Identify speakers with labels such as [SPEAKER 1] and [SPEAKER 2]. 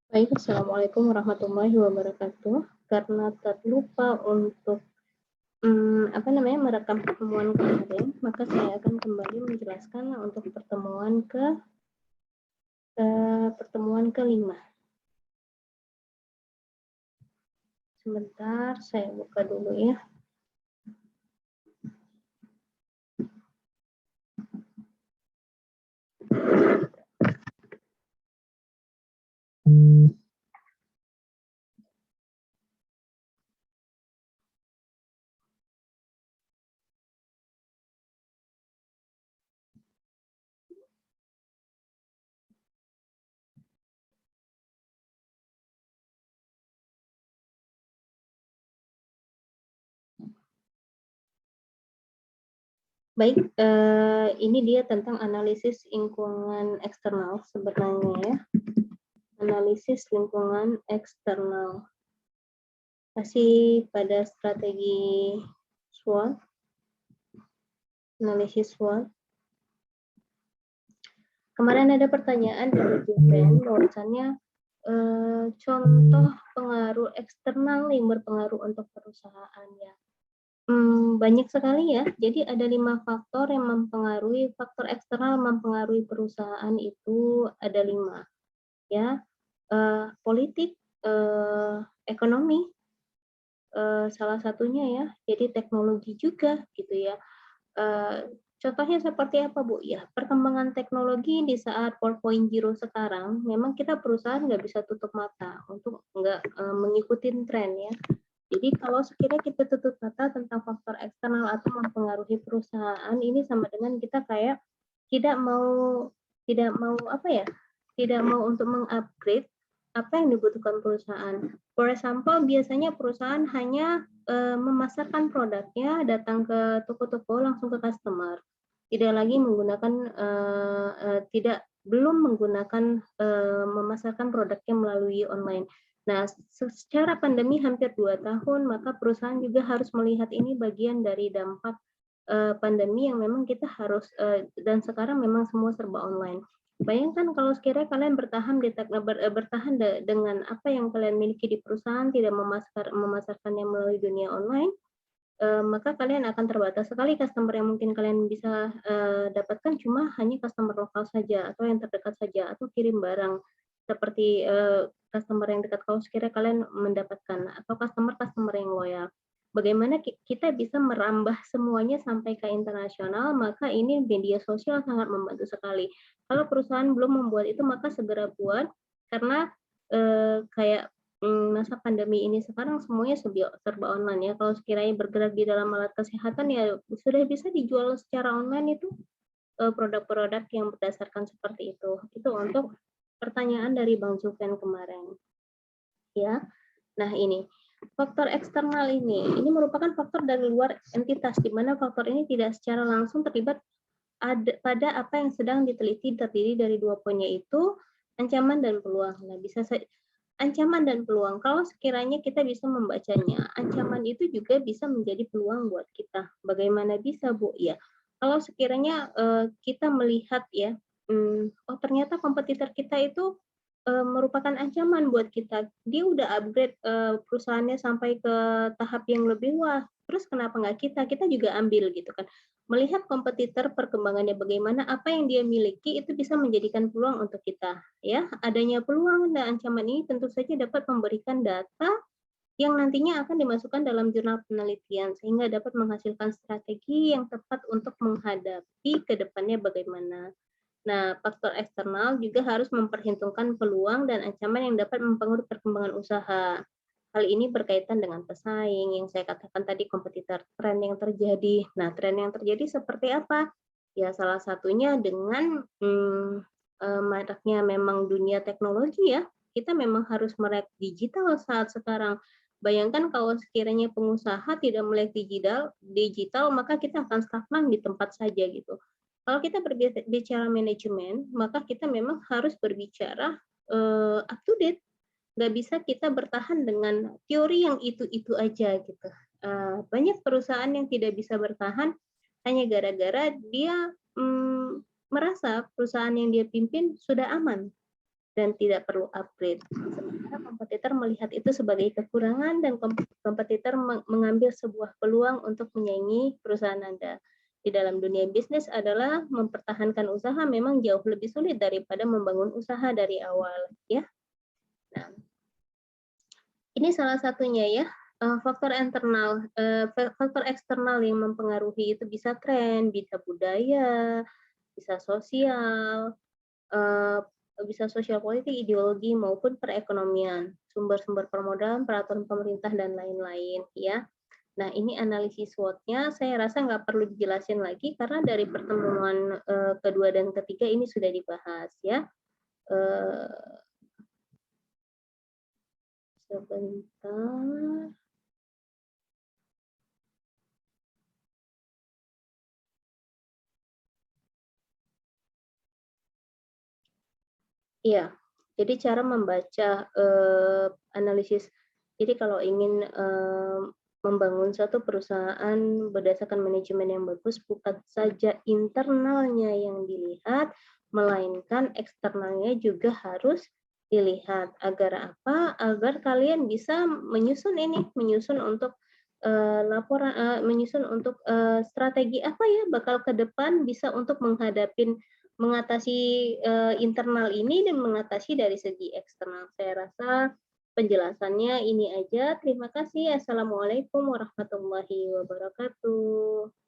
[SPEAKER 1] Baik, assalamualaikum warahmatullahi wabarakatuh. Karena terlupa untuk merekam pertemuan kemarin, maka saya akan kembali menjelaskan untuk pertemuan kelima. Sebentar, saya buka dulu ya. Baik, ini dia tentang analisis lingkungan eksternal sebenarnya ya. Analisis lingkungan eksternal. Masih pada strategi SWOT. Analisis SWOT. Kemarin ada pertanyaan dari Juven bahwasannya contoh pengaruh eksternal yang berpengaruh untuk perusahaan ya. Banyak sekali ya. Jadi ada 5 faktor yang mempengaruhi, faktor eksternal mempengaruhi perusahaan itu ada 5 ya. Politik, ekonomi, salah satunya ya. Jadi teknologi juga gitu ya. Contohnya seperti apa Bu? Ya, perkembangan teknologi di saat 4.0 sekarang, memang kita perusahaan nggak bisa tutup mata untuk nggak mengikuti tren ya. Jadi kalau sekiranya kita tutup mata tentang faktor eksternal atau mempengaruhi perusahaan, ini sama dengan kita kayak tidak mau tidak mau untuk mengupgrade apa yang dibutuhkan perusahaan. For example, biasanya perusahaan hanya memasarkan produknya, datang ke toko-toko langsung ke customer, tidak lagi menggunakan belum menggunakan memasarkan produknya melalui online. Nah, secara pandemi hampir 2 tahun, maka perusahaan juga harus melihat ini bagian dari dampak pandemi yang memang kita harus dan sekarang memang semua serba online. Bayangkan kalau sekiranya kalian bertahan dengan apa yang kalian miliki di perusahaan, tidak memasarkannya melalui dunia online, maka kalian akan terbatas sekali customer yang mungkin kalian bisa dapatkan cuma hanya customer lokal saja atau yang terdekat saja atau kirim barang seperti customer yang dekat kalau sekiranya kalian mendapatkan atau customer yang loyal. Bagaimana kita bisa merambah semuanya sampai ke internasional, maka ini media sosial sangat membantu sekali. Kalau perusahaan belum membuat itu, maka segera buat, karena kayak masa pandemi ini sekarang semuanya serba online ya. Kalau sekiranya bergerak di dalam alat kesehatan ya sudah bisa dijual secara online itu produk-produk yang berdasarkan seperti itu. Itu untuk pertanyaan dari Bang Zufen kemarin. Ya. Nah, ini faktor eksternal ini merupakan faktor dari luar entitas di mana faktor ini tidak secara langsung terlibat pada apa yang sedang diteliti, terdiri dari 2 poinnya itu ancaman dan peluang. Nah, bisa ancaman dan peluang. Kalau sekiranya kita bisa membacanya, ancaman itu juga bisa menjadi peluang buat kita. Bagaimana bisa, Bu? Ya, kalau sekiranya kita melihat ya, oh ternyata kompetitor kita itu merupakan ancaman buat kita. Dia udah upgrade perusahaannya sampai ke tahap yang lebih wah. Terus kenapa nggak kita? Kita juga ambil gitu kan. Melihat kompetitor perkembangannya bagaimana, apa yang dia miliki itu bisa menjadikan peluang untuk kita. Ya, adanya peluang dan ancaman ini tentu saja dapat memberikan data yang nantinya akan dimasukkan dalam jurnal penelitian sehingga dapat menghasilkan strategi yang tepat untuk menghadapi ke depannya bagaimana. Nah, faktor eksternal juga harus memperhitungkan peluang dan ancaman yang dapat mempengaruhi perkembangan usaha. Hal ini berkaitan dengan pesaing yang saya katakan tadi, kompetitor, tren yang terjadi. Nah, tren yang terjadi seperti apa? Ya, salah satunya dengan maraknya memang dunia teknologi ya. Kita memang harus melek digital saat sekarang. Bayangkan kalau sekiranya pengusaha tidak melek digital, maka kita akan stagnan di tempat saja gitu. Kalau kita berbicara manajemen, maka kita memang harus berbicara up to date. Nggak bisa kita bertahan dengan teori yang itu-itu aja gitu. Banyak perusahaan yang tidak bisa bertahan hanya gara-gara dia merasa perusahaan yang dia pimpin sudah aman. dan tidak perlu upgrade. Sementara kompetitor melihat itu sebagai kekurangan dan kompetitor mengambil sebuah peluang untuk menyaingi perusahaan Anda. Di dalam dunia bisnis adalah mempertahankan usaha memang jauh lebih sulit daripada membangun usaha dari awal, ya. Nah, ini salah satunya ya. Faktor internal, faktor eksternal yang mempengaruhi itu bisa tren, bisa budaya, bisa sosial, bisa sosial politik, ideologi maupun perekonomian, sumber-sumber permodalan, peraturan pemerintah dan lain-lain ya. Nah ini analisis SWOT-nya saya rasa nggak perlu dijelasin lagi karena dari pertemuan kedua dan ketiga ini sudah dibahas ya. Sebentar. Iya, jadi cara membaca analisis. Jadi kalau ingin membangun suatu perusahaan berdasarkan manajemen yang bagus, bukan saja internalnya yang dilihat, melainkan eksternalnya juga harus dilihat. Agar apa? Agar kalian bisa menyusun ini, menyusun untuk laporan, menyusun untuk strategi apa ya bakal ke depan bisa untuk mengatasi internal ini dan mengatasi dari segi eksternal. Saya rasa penjelasannya ini aja. Terima kasih. Assalamualaikum warahmatullahi wabarakatuh.